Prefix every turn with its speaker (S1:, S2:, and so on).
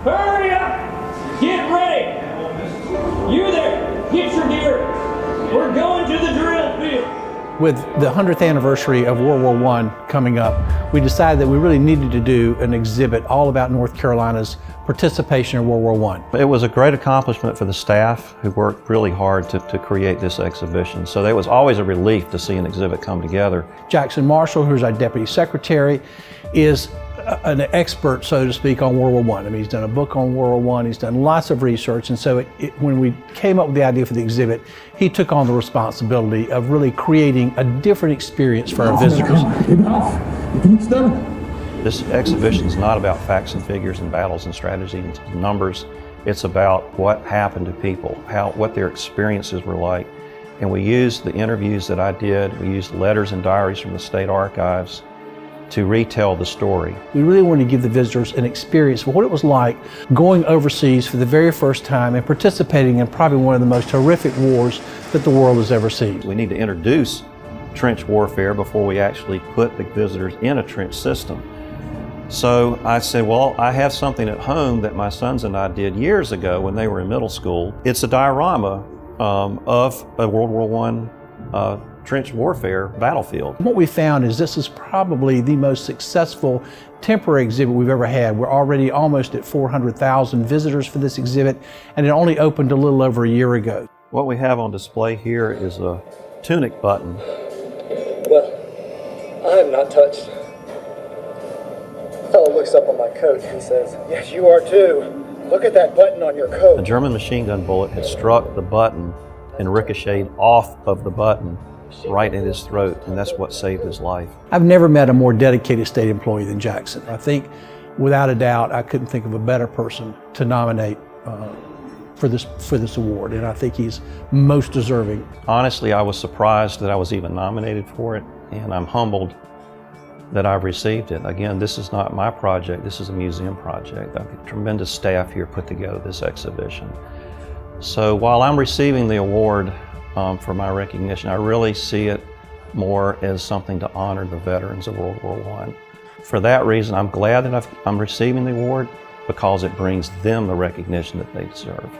S1: Hurry up! Get ready! You there, get your gear. We're going to the drill field.
S2: With the 100th anniversary of World War I coming up, we decided that we really needed to do an exhibit all about North Carolina's participation in World War I.
S3: It was a great accomplishment for the staff who worked really hard to create this exhibition. So it was always a relief to see an exhibit come together.
S2: Jackson Marshall, who's our Deputy Secretary, is an expert, so to speak, on World War I. I mean, he's done a book on World War I, he's done lots of research, and so when we came up with the idea for the exhibit, he took on the responsibility of really creating a different experience for our visitors.
S3: This exhibition is not about facts and figures and battles and strategy and numbers. It's about what happened to people, what their experiences were like. And we used the interviews that I did, we used letters and diaries from the state archives to retell the story.
S2: We really wanted to give the visitors an experience of what it was like going overseas for the very first time and participating in probably one of the most horrific wars that the world has ever seen.
S3: We need to introduce trench warfare before we actually put the visitors in a trench system. So I said, well, I have something at home that my sons and I did years ago when they were in middle school. It's a diorama of a World War I trench warfare battlefield.
S2: What we found is this is probably the most successful temporary exhibit we've ever had. We're already almost at 400,000 visitors for this exhibit, and it only opened a little over a year ago.
S3: What we have on display here is a tunic button.
S4: Well, I am not touched. Fellow looks up on my coat and says, "Yes, you are too. Look at that button on your coat."
S3: A German machine gun bullet had struck the button and ricocheted off of the button right at his throat, and that's what saved his life.
S2: I've never met a more dedicated state employee than Jackson. I think, without a doubt, I couldn't think of a better person to nominate for this award, and I think he's most deserving.
S3: Honestly, I was surprised that I was even nominated for it, and I'm humbled that I've received it. Again, this is not my project, this is a museum project. I've got tremendous staff here put together this exhibition. So while I'm receiving the award for my recognition, I really see it more as something to honor the veterans of World War I. For that reason, I'm glad that I'm receiving the award, because it brings them the recognition that they deserve.